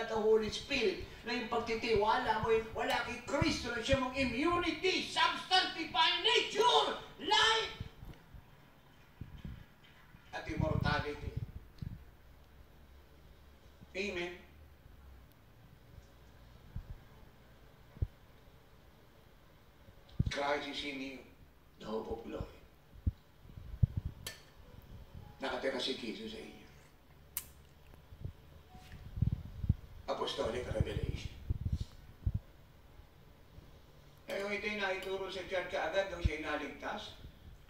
the Holy Spirit, na yung pagtitiwala mo, wala kay Kristo na siya mong immunity, substance, divine nature, life, at immortality. Amen. Christ is in you, the hope of glory. Nakatira si Jesus sa inyo. Apostolic revelation. Eh, kung ito'y naituro sa church kaagad, daw siya inaligtas.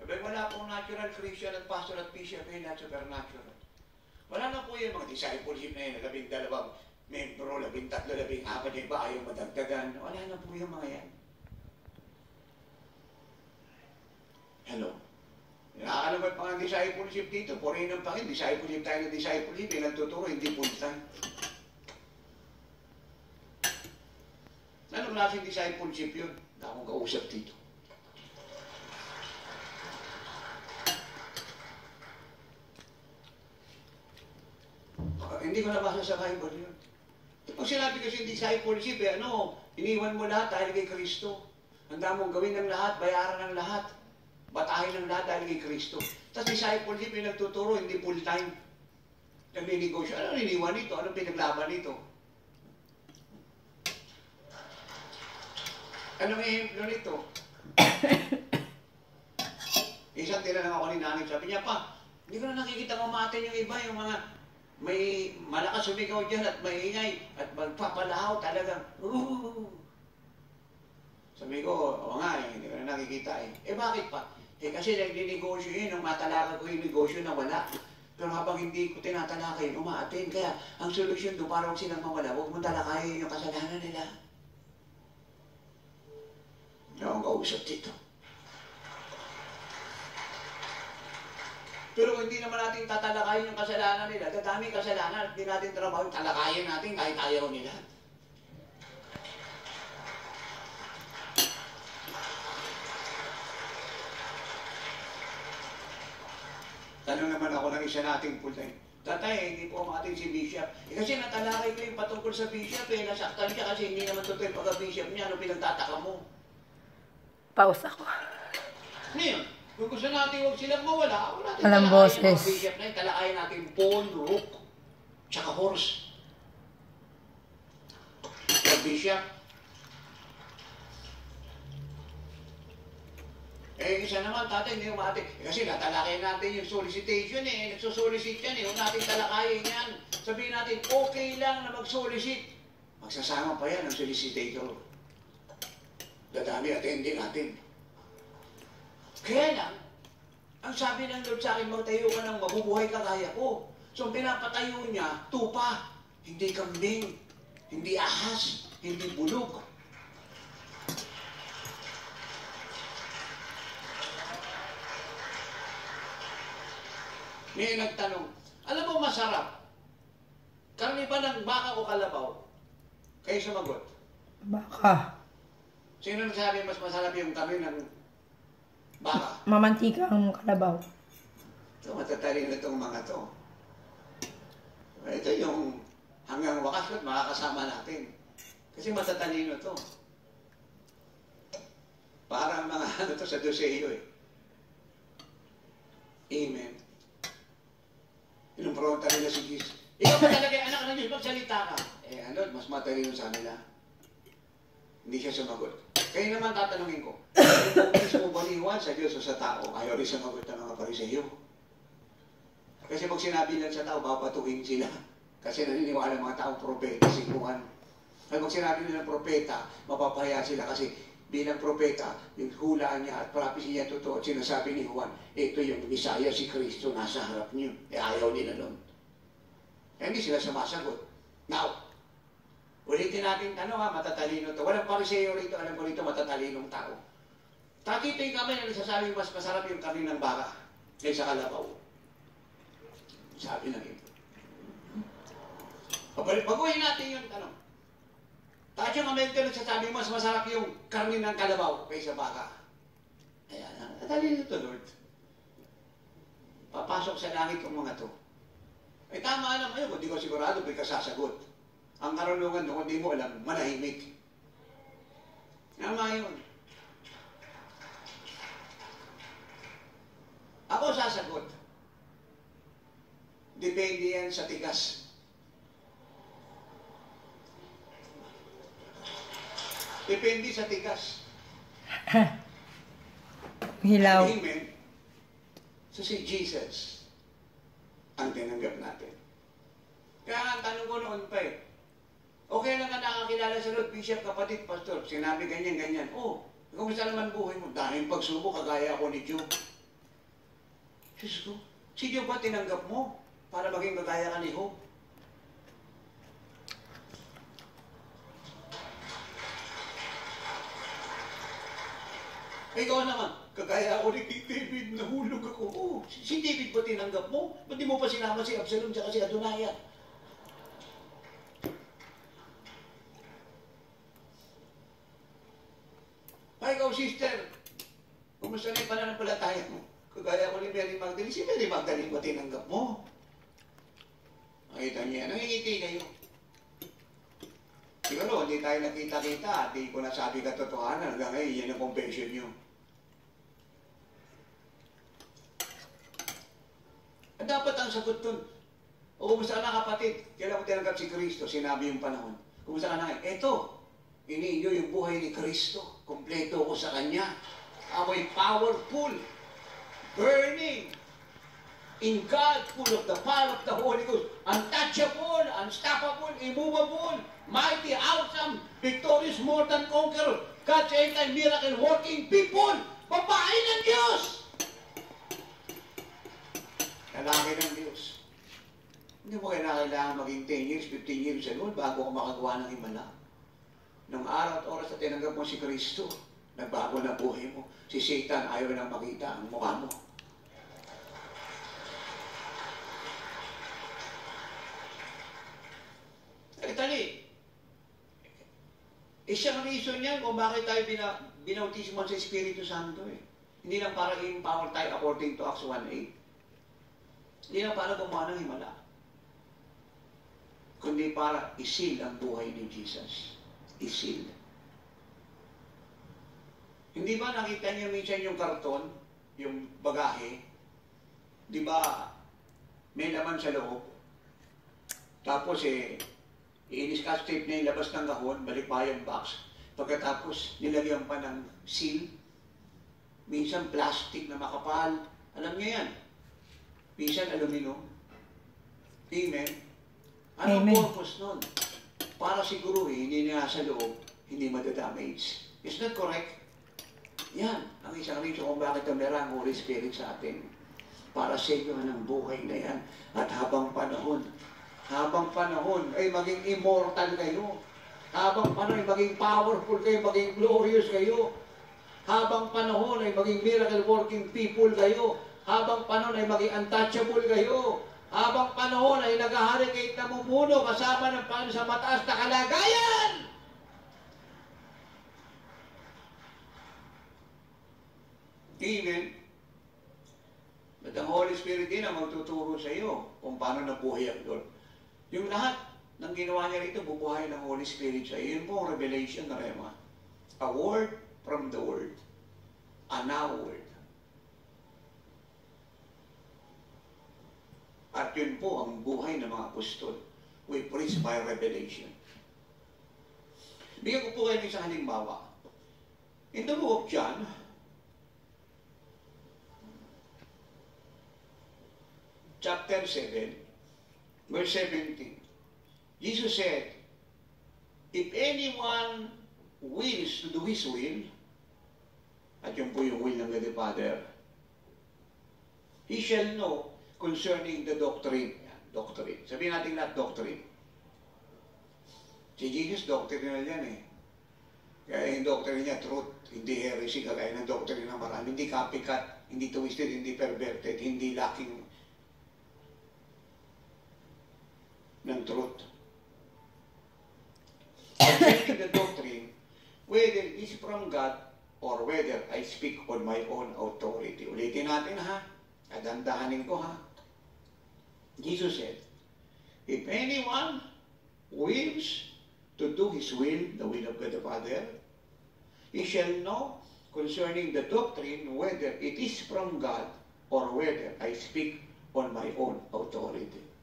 Sabi, wala pong natural Christian at pastor at bishop, eh, not supernatural. Wala na po yung mga discipleship na yun, 12 membro, 13, 14, yung iba ayaw madagdagan. Wala na po yung mga yan. Hello? Nakakalamat mga discipleship dito, purihin ng Panginoon, discipleship tayo ng discipleship, yung nagtuturo, hindi full time. Anong klaseng discipleship yun? Na akong kausap dito. Hindi ko nabasa sa Bible yun. Pag sinabi kasi discipleship, iniwan mo lahat dahil kay Kristo. Handa mong gawin ng lahat, bayaran ng lahat. Batahin ng lahat dahil kay Kristo. Tapos discipleship yung nagtuturo, hindi full time. Nagninegosyo. Ano iniwan nito? Anong pinaglaban nito? Anong ehemplo nito? Isang tinanong ako ni nanay, sabi niya, pa, hindi ko na nakikita kumatin yung iba, yung mga may malakas sumigaw dyan at maingay at magpapalahaw talagang, Sabi ko, oo nga hindi ko na nakikita eh. Bakit pa? Kasi nagninegosyo yun, nung matalakay ko yung negosyo na wala. Pero habang hindi ko tinatalakay, umaatin. Kaya ang solusyon doon, para huwag silang mawala, huwag mo talakayin yung kasalanan nila. Hindi akong kausap dito. Pero kung hindi naman natin tatalakayin yung kasalanan nila, dadami kasalanan, hindi natin trabaho, talakayin natin kahit ayaw nila. Tanong naman ako ng isa nating full-time. Tatay, hindi po umating si Bishop. Kasi natalakay ko yung patungkol sa Bishop nasaktan siya kasi hindi naman totoo yung pagka-Bishop niya. Ano pinagtataka mo? Pause ako. Ngayon, kung gusto natin huwag silang mawala, huwag natin walang talakayin yung boses. Bishop na yun. Talakayin natin pawn, rook, tsaka horse. Yung Bishop. Isa naman, tatay, hindi umating. Kasi natalakay natin yung solicitation nagsosolicit yan huwag natin talakayin yan. Sabihin natin, okay lang na mag-solicit. Magsasama pa yan ang solicitor. Dadami attending natin. Kaya lang, ang sabi ng Lord sa akin, magtayo ka ng mabubuhay ka kaya ko. So, ang pinapatayo niya, tupa. Hindi kambing, hindi ahas, hindi bulog. May nagtanong, alam mo masarap, karne ba ng baka o kalabaw? Kayo sumagot. Baka. Sino nagsabi mas masarap yung karne ng baka? Mamantika ang kalabaw. Ito, matatalino itong mga to. Ito yung hanggang wakas at makakasama natin. Kasi matatalino to. Parang mga sa doseyo Amen. Inumpronta nila si Jesus. Ikaw ba talaga anak ng Diyos, magsalita ka? Mas matalino sa nila. Hindi siya sumagot. Kaya naman tatanungin ko, kung mismo baliwan sa Diyos o sa tao, ayaw rin sumagot ng mga Pariseyo. Kasi pag sinabi nila sa tao, papatuhin sila. Kasi naniniwala mga taong propeta, siguan. At pag sinabi nila propeta, mapapahaya sila kasi bilang propeta, yung hulaan niya at prophecy niya totoo at sinasabi ni Juan, ito yung Misaya, si Kristo, nasa harap niyo. Ayaw nila nun. Hindi sila sumasagot. Now, ulitin natin, matatalino to. Walang Pariseo rito, alam ko rito, matatalinong tao. Takito'y kami na nagsasabi mas masarap yung karne ng baka kaysa kalabaw. Sabi na ito. Baguhin natin yung tanong. Kahit yung Amerika nagsasabi mas masarap yung karne ng kalabaw kaysa baka. Ayan, natalino ito, Lord. Papasok sa langit yung mga to. Tama naman yun, kung di ko sigurado, may kasasagot. Ang karunungan doon, hindi mo alam, manahimik. Tama yun. Ako sasagot. Depende yan sa tigas. Depende sa tigas. Hilaw. Amen. So si Jesus ang tinanggap natin. Kaya ang tanong ko noon pa eh, okay lang ka nakakilala sa Lord, Bishop, kapatid, Pastor, sinabi ganyan, ganyan. Oh, kumusta naman buhay mo? Dahil pagsubok, kagaya ako ni Job. Diyos ko, si Job ba tinanggap mo para maging kagaya ka ni Job? Ikaw naman, kagaya ako ni King David, nahulog ako. Oh, si David ba tinanggap mo? Ba't di mo pa sinama si Absalom at si Adonaiah? Ay, ikaw, sister, kumusta na yung pananampalataya mo? Kagaya ko ni Mary Magdalene, si Mary Magdalene ba tinanggap mo? Nakita niya, nangingiti kayo. Siguro, hindi tayo nakita-kita, di ko nasabi katotohanan, hanggang ngayon, yan ang confession niyo. At dapat ang sagot dun, o kumusta ka na kapatid? Kailan ko tinanggap si Kristo? Sinabi yung panahon. Kumusta ka na ngayon? Eto, iniinyo yung buhay ni Kristo. Kompleto ko sa Kanya. Ako'y powerful, burning, in God, full of the power of the Holy Ghost, untouchable, unstoppable, immovable, mighty, awesome, victorious, more than conqueror, God's end-time miracle-working people, babae ng Diyos! Lalaki ng Diyos. Hindi mo kailangan maging 10 years, 15 years sa Lord bago ka makagawa ng himala. Nung araw at oras na tinanggap mo si Kristo, nagbago na buhay mo. Si Satan ayaw nang makita ang mukha mo. Tali, isang reason yan kung bakit tayo binautismo sa Espiritu Santo eh. Hindi lang para i-empower tayo according to Acts 1:8. Hindi lang para gumawa ng himala. Kundi para isil ang buhay ni Jesus. Isil. Hindi ba nakita niyo minsan yung karton, yung bagahe? Di ba may laman sa loob? Tapos i-discuss tape na yung labas ng kahon, balik pa yung box. Pagkatapos nilagyan pa ng seal. Minsan plastic na makapal. Alam niyo yan. Minsan aluminum. Amen. Anong purpose nun? Para siguro hindi niya sa loob, hindi madadamage. Is that correct? Yan, ang isang reason kung bakit meron ang Holy Spirit sa atin. Para sa inyo ng buhay na yan. At habang panahon ay maging immortal kayo. Habang panahon ay maging powerful kayo, maging glorious kayo. Habang panahon ay maging miracle-working people kayo. Habang panahon ay maging untouchable kayo. Habang panahon ay naghahari kahit namumuno kasama ng Panginoon sa mataas na kalagayan. Amen. At ang Holy Spirit din ang magtuturo sa iyo kung paano nabuhay ang Lord. Yung lahat ng ginawa niya rito, bubuhay ng Holy Spirit sa iyo. Yun po ang revelation na rema. A word from the Word. A now word. At yun po ang buhay ng mga apostol. We preach by revelation. Bigyan ko po kayo ng isang halimbawa. In the book of John, chapter 7, verse 17, Jesus said, if anyone wills to do His will, at yun po yung will ng God the Father, he shall know concerning the doctrine. Doctrine. Sabihin natin lahat doctrine. Si Jesus, doctrinal yan eh. Kaya yung doctrine niya, truth, hindi heresy, kagaya ng doctrine ng marami. Hindi copycat, hindi twisted, hindi perverted, hindi lacking ng truth. Concerning the doctrine, whether it is from God or whether I speak on my own authority. Ulitin natin ha. Adandahanin ko ha. Jesus said, if anyone wills to do his will, the will of God the Father, he shall know concerning the doctrine whether it is from God or whether I speak on my own authority.